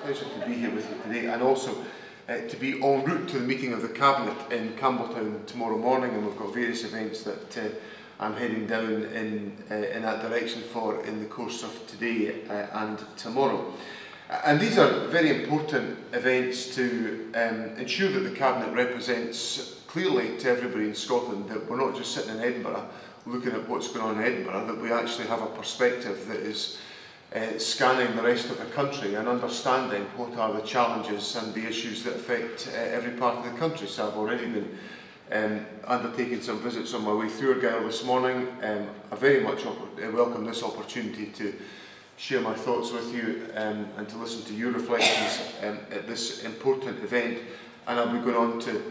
Pleasure to be here with you today, and also to be en route to the meeting of the Cabinet in Campbelltown tomorrow morning, and we've got various events that I'm heading down in that direction for in the course of today and tomorrow. And these are very important events to ensure that the Cabinet represents clearly to everybody in Scotland that we're not just sitting in Edinburgh looking at what's going on in Edinburgh, that we actually have a perspective that is scanning the rest of the country and understanding what are the challenges and the issues that affect every part of the country. So I've already been undertaking some visits on my way through Argyll this morning. I very much welcome this opportunity to share my thoughts with you and to listen to your reflections at this important event. And I'll be going on to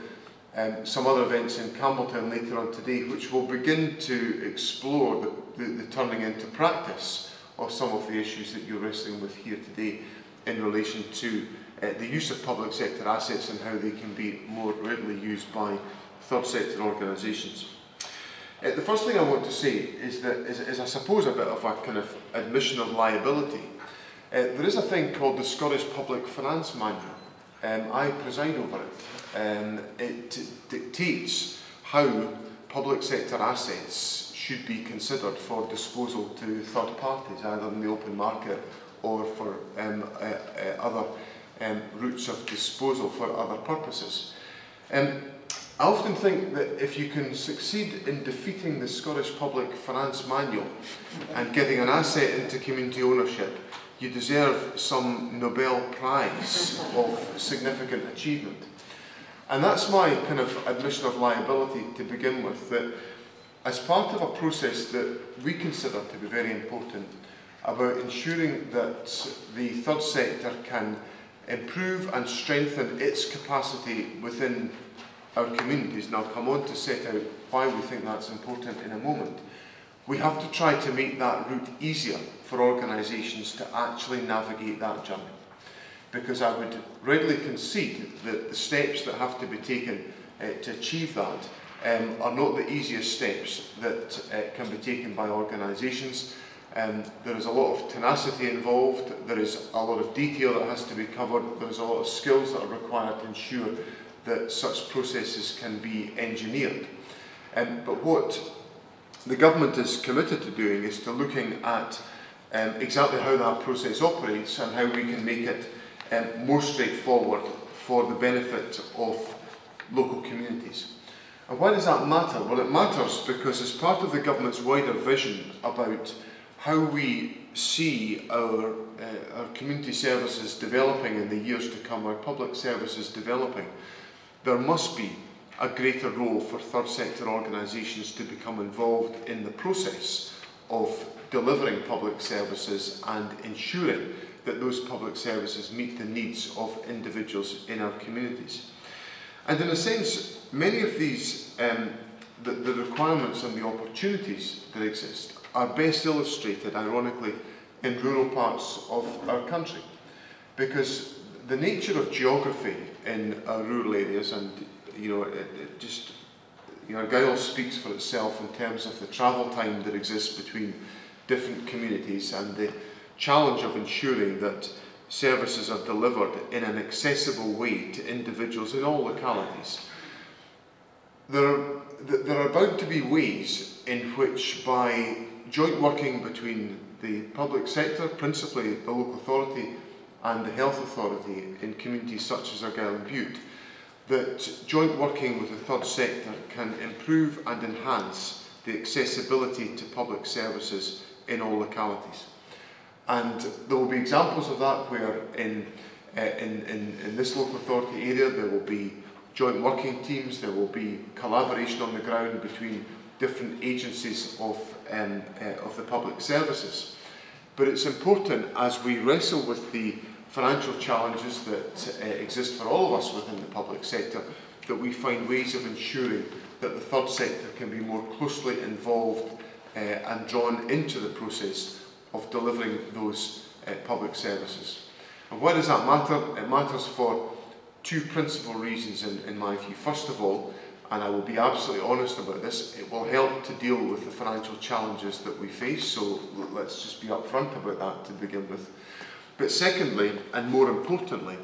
some other events in Campbelltown later on today, which will begin to explore the turning into practice of some of the issues that you're wrestling with here today in relation to the use of public sector assets and how they can be more readily used by third sector organisations. The first thing I want to say is that is I suppose a bit of a kind of admission of liability. There is a thing called the Scottish Public Finance Manual. I preside over it. It dictates how public sector assets should be considered for disposal to third parties, either in the open market or for other routes of disposal for other purposes. I often think that if you can succeed in defeating the Scottish Public Finance Manual and getting an asset into community ownership, you deserve some Nobel Prize of significant achievement. And that's my kind of admission of liability to begin with, that as part of a process that we consider to be very important about ensuring that the third sector can improve and strengthen its capacity within our communities, and I'll come on to set out why we think that's important in a moment, we have to try to make that route easier for organisations to actually navigate that journey. Because I would readily concede that the steps that have to be taken to achieve that are not the easiest steps that can be taken by organisations. There is a lot of tenacity involved, there is a lot of detail that has to be covered, there is a lot of skills that are required to ensure that such processes can be engineered. But what the government is committed to doing is to looking at exactly how that process operates and how we can make it more straightforward for the benefit of local communities. And why does that matter? Well, it matters because as part of the government's wider vision about how we see our community services developing in the years to come, our public services developing, there must be a greater role for third sector organisations to become involved in the process of delivering public services and ensuring that those public services meet the needs of individuals in our communities. And in a sense, many of these, the requirements and the opportunities that exist are best illustrated, ironically, in rural parts of our country. Because the nature of geography in our rural areas, and Argyll speaks for itself in terms of the travel time that exists between different communities and the challenge of ensuring that services are delivered in an accessible way to individuals in all localities. There are bound to be ways in which, by joint working between the public sector, principally the local authority and the health authority in communities such as Argyll and Bute, that joint working with the third sector can improve and enhance the accessibility to public services in all localities. And there will be examples of that where in this local authority area there will be joint working teams, there will be collaboration on the ground between different agencies of the public services. But it's important, as we wrestle with the financial challenges that exist for all of us within the public sector, that we find ways of ensuring that the third sector can be more closely involved and drawn into the process of delivering those public services. And why does that matter? It matters for two principal reasons in my view. First of all, and I will be absolutely honest about this, it will help to deal with the financial challenges that we face, so let's just be upfront about that to begin with. But secondly, and more importantly,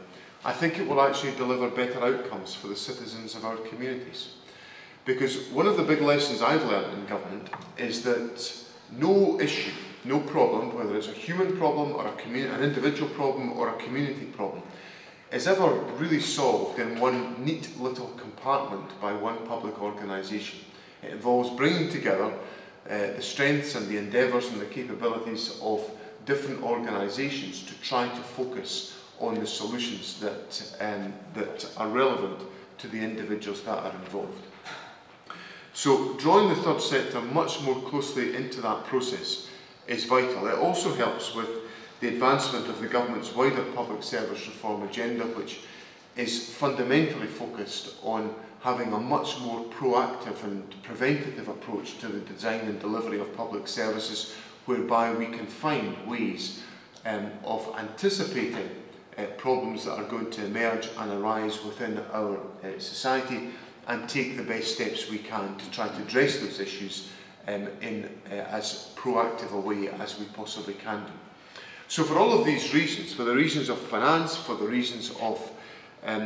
I think it will actually deliver better outcomes for the citizens of our communities. Because one of the big lessons I've learned in government is that no issue, no problem, whether it's a human problem or an individual problem or a community problem, is ever really solved in one neat little compartment by one public organisation. It involves bringing together the strengths and the endeavours and the capabilities of different organisations to try to focus on the solutions that are relevant to the individuals that are involved. So drawing the third sector much more closely into that process is vital. It also helps with the advancement of the government's wider public service reform agenda, which is fundamentally focused on having a much more proactive and preventative approach to the design and delivery of public services, whereby we can find ways of anticipating problems that are going to emerge and arise within our society, and take the best steps we can to try to address those issues in as proactive a way as we possibly can do. So for all of these reasons, for the reasons of finance, for the reasons of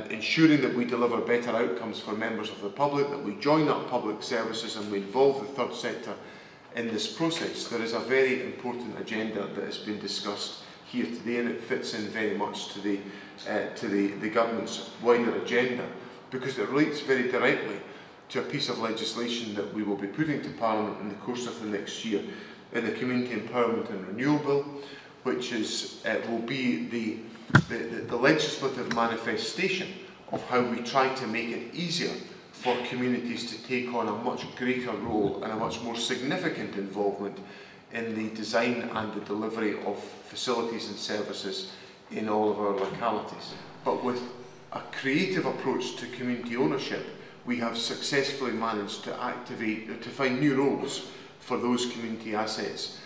ensuring that we deliver better outcomes for members of the public, that we join up public services and we involve the third sector in this process, there is a very important agenda that has been discussed here today, and it fits in very much to the government's wider agenda, because it relates very directly to a piece of legislation that we will be putting to Parliament in the course of the next year in the Community Empowerment and Renewal Bill, which will be the legislative manifestation of how we try to make it easier for communities to take on a much greater role and a much more significant involvement in the design and the delivery of facilities and services in all of our localities. But with a creative approach to community ownership, we have successfully managed to find new roles for those community assets,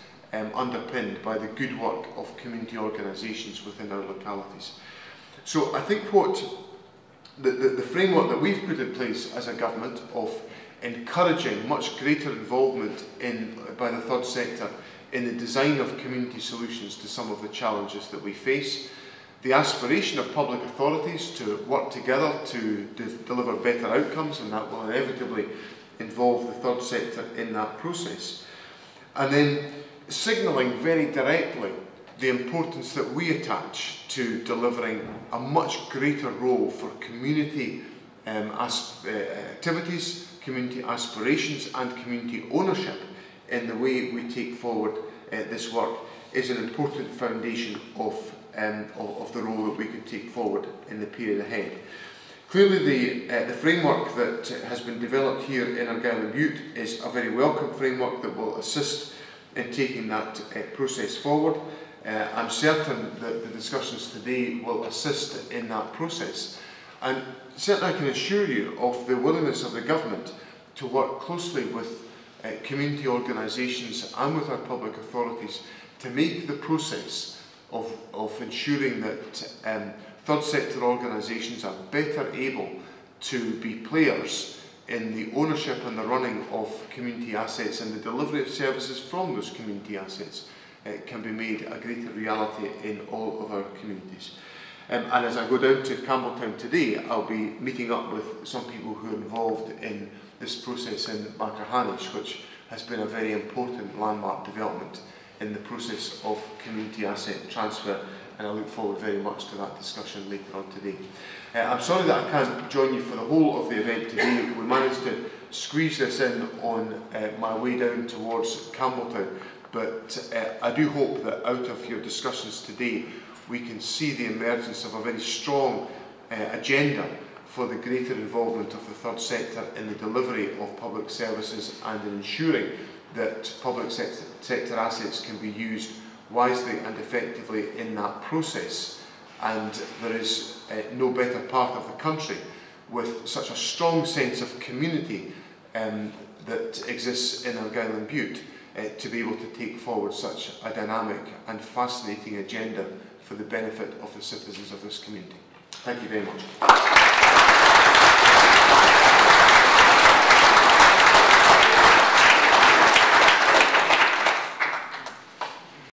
underpinned by the good work of community organisations within our localities. So I think what the framework that we've put in place as a government of encouraging much greater involvement by the third sector in the design of community solutions to some of the challenges that we face, the aspiration of public authorities to work together to deliver better outcomes, and that will inevitably involve the third sector in that process, and then signalling very directly the importance that we attach to delivering a much greater role for community activities, community aspirations and community ownership in the way we take forward this work is an important foundation of the role that we could take forward in the period ahead. Clearly the framework that has been developed here in Argyll and Bute is a very welcome framework that will assist in taking that process forward. I'm certain that the discussions today will assist in that process, and certainly I can assure you of the willingness of the government to work closely with community organisations and with our public authorities to make the process of ensuring that third sector organisations are better able to be players in the ownership and the running of community assets and the delivery of services from those community assets can be made a greater reality in all of our communities. And as I go down to Campbelltown today, I'll be meeting up with some people who are involved in this process in Macahanish, which has been a very important landmark development in the process of community asset transfer, and I look forward very much to that discussion later on today. I'm sorry that I can't join you for the whole of the event today. We managed to squeeze this in on my way down towards Campbelltown, but I do hope that out of your discussions today we can see the emergence of a very strong agenda for the greater involvement of the third sector in the delivery of public services and in ensuring that public sector assets can be used wisely and effectively in that process. And there is no better part of the country with such a strong sense of community that exists in Argyll and Bute to be able to take forward such a dynamic and fascinating agenda for the benefit of the citizens of this community. Thank you very much.